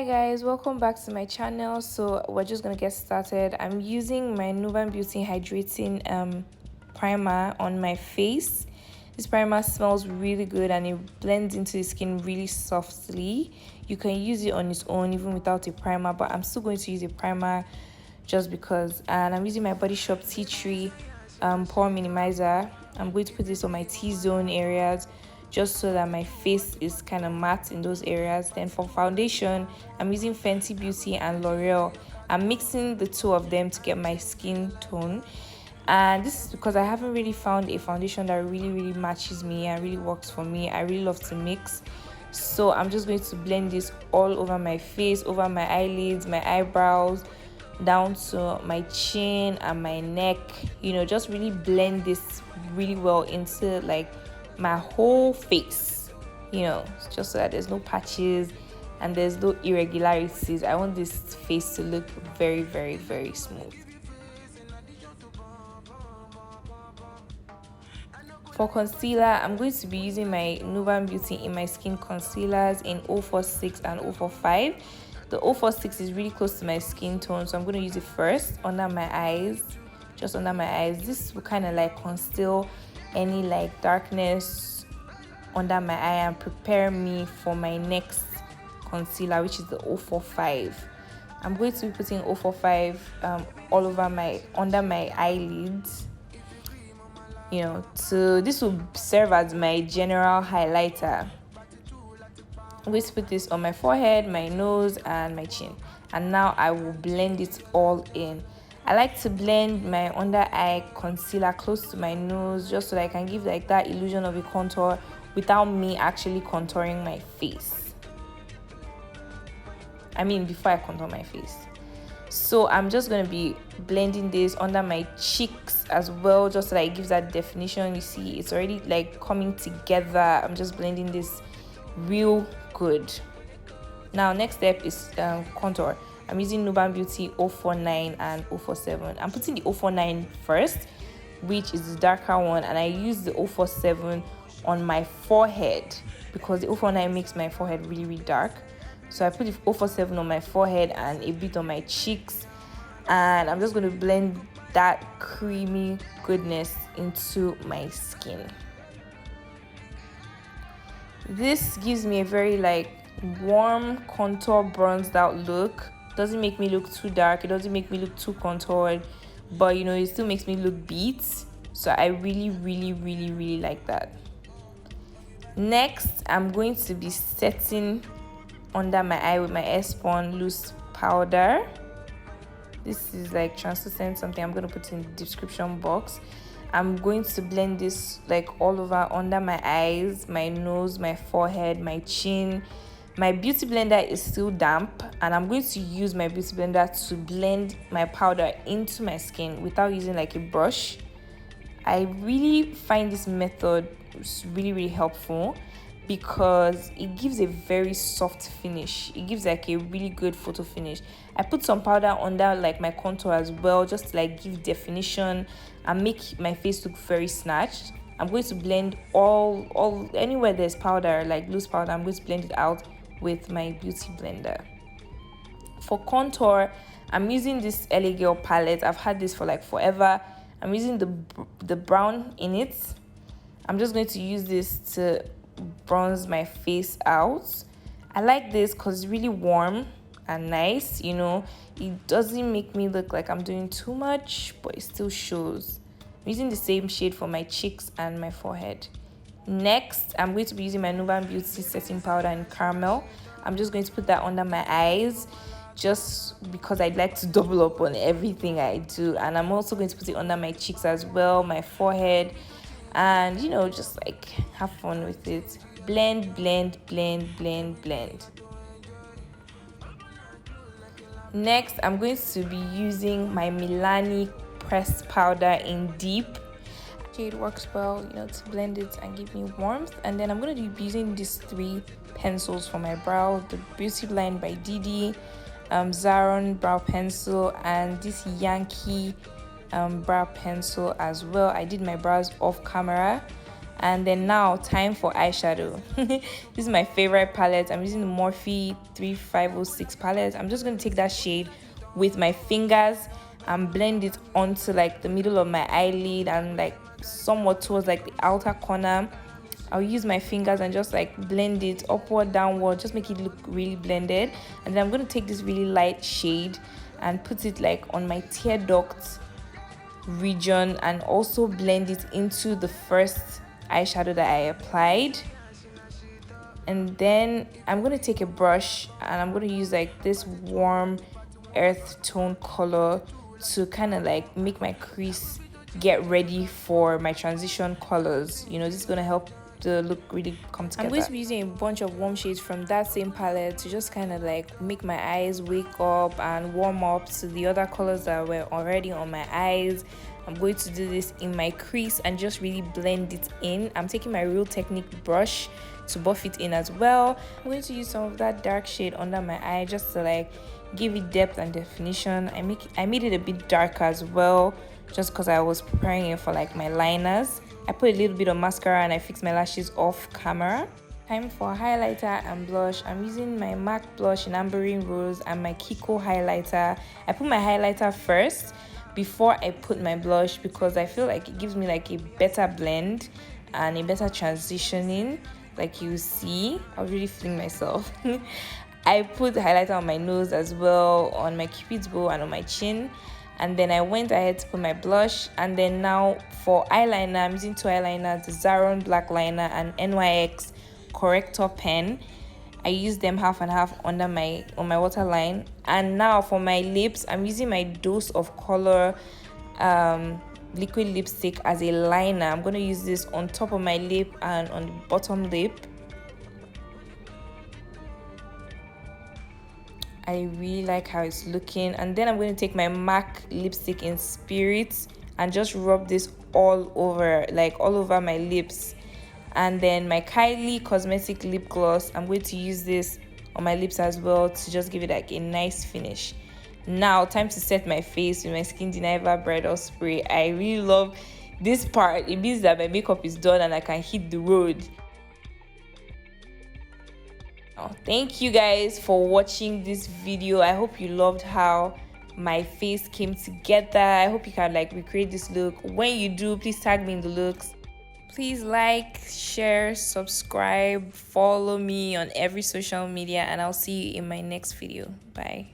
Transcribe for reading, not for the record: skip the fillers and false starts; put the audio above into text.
Hi guys, welcome back to my channel. So we're just gonna get started. I'm using my Nuban Beauty Hydrating primer on my face. This primer smells really good and it blends into the skin really softly. You can use it on its own even without a primer, but I'm still going to use a primer just because. And I'm using my BodyShop Tea Tree Pore minimizer. I'm going to put this on my T-zone areas just so that my face is kind of matte in those areas. Then for foundation, I'm using Fenty Beauty and L'Oreal. I'm mixing the two of them to get my skin tone, and this is because I haven't really found a foundation that really matches me and really works for me. I really love to mix, so I'm just going to blend this all over my face, over my eyelids, my eyebrows, down to my chin and my neck. Just really blend this really well into like my whole face, just so that there's no patches and there's no irregularities. I want this face to look very smooth. For concealer, I'm going to be using my Nuban Beauty In My Skin concealers in 046 and 045. The 046 is really close to my skin tone, so I'm going to use it first under my eyes, just under my eyes. This will kind of like conceal any like darkness under my eye and prepare me for my next concealer, which is the 045. I'm going to be putting 045 all over under my eyelids. So this will serve as my general highlighter. I'm going to put this on my forehead, my nose, and my chin. And now I will blend it all in. I like to blend my under eye concealer close to my nose just so that I can give like that illusion of a contour without me actually contouring my face. Before I contour my face. So I'm just going to be blending this under my cheeks as well, just so that it gives that definition. You see, it's already like coming together. I'm just blending this real good. Now next step is contour. I'm using Nuban Beauty 049 and 047. I'm putting the 049 first, which is the darker one, and I use the 047 on my forehead because the 049 makes my forehead really dark. So I put the 047 on my forehead and a bit on my cheeks, and I'm just going to blend that creamy goodness into my skin. This gives me a very like warm contour bronzed out look. Doesn't make me look too dark, it doesn't make me look too contoured, but it still makes me look beat. So I really like that. Next, I'm going to be setting under my eye with my Airspun loose powder. This is like translucent, something I'm going to put in the description box. I'm going to blend this like all over under my eyes, my nose, my forehead, my chin. My beauty blender is still damp, and I'm going to use my beauty blender to blend my powder into my skin without using like a brush. I really find this method really helpful because it gives a very soft finish. It gives like a really good photo finish. I put some powder under like my contour as well, just to like give definition and make my face look very snatched. I'm going to blend all anywhere there's powder, like loose powder, I'm going to blend it out with my beauty blender. For contour, I'm using this LA Girl palette. I've had this for like forever. I'm using the brown in it. I'm just going to use this to bronze my face out. I like this because it's really warm and nice. It doesn't make me look like I'm doing too much, but it still shows. I'm using the same shade for my cheeks and my forehead. Next, I'm going to be using my Nuban Beauty setting powder in caramel. I'm just going to put that under my eyes just because I'd like to double up on everything I do. And I'm also going to put it under my cheeks as well, my forehead, and just like have fun with it. Blend. Next, I'm going to be using my Milani pressed powder in deep. It works well, to blend it and give me warmth. And then I'm going to be using these 3 pencils for my brow: the BeautyLinebyDidi Zaron brow pencil and this Yanke brow pencil as well. I did my brows off camera, And then now time for eyeshadow. This is my favorite palette. I'm using the Morphe 3506 palette. I'm just going to take that shade with my fingers and blend it onto like the middle of my eyelid and like somewhat towards like the outer corner. I'll use my fingers and just like blend it upward, downward, just make it look really blended. And then I'm going to take this really light shade and put it like on my tear duct region and also blend it into the first eyeshadow that I applied. And then I'm going to take a brush and I'm going to use like this warm earth tone color to kind of like make my crease get ready for my transition colors. You know, this is going to help the look really come together. I'm going to be using a bunch of warm shades from that same palette to just kind of like make my eyes wake up and warm up to the other colors that were already on my eyes. I'm going to do this in my crease and just really blend it in. I'm taking my Real Technique brush to buff it in as well. I'm going to use some of that dark shade under my eye just to like give it depth and definition. I made it a bit darker as well just because I was preparing it for like my liners. I put a little bit of mascara and I fixed my lashes off camera. Time for highlighter and blush. I'm using my MAC blush in Amberine Rose and my Kiko highlighter. I put my highlighter first before I put my blush because I feel like it gives me like a better blend and a better transitioning. Like you see, I was really feeling myself. I put the highlighter on my nose as well, on my cupid's bow and on my chin. And then I went ahead to put my blush. And then now for eyeliner, I'm using two eyeliners, the Zaron black liner and NYX corrector pen. I use them half and half on my waterline. And now for my lips, I'm using my Dose of Color liquid lipstick as a liner. I'm going to use this on top of my lip and on the bottom lip. I really like how it's looking. And then I'm going to take my MAC lipstick in Spirit and just rub this all over, like all over my lips. And then my Kylie cosmetic lip gloss, I'm going to use this on my lips as well to just give it like a nice finish. Now time to set my face with my Skin Denier bridal spray. I really love this part. It means that my makeup is done and I can hit the road. Thank you guys for watching this video. I hope you loved how my face came together. I hope you can like recreate this look. When you do, please tag me in the looks. Please like, share, subscribe, follow me on every social media, and I'll see you in my next video. Bye.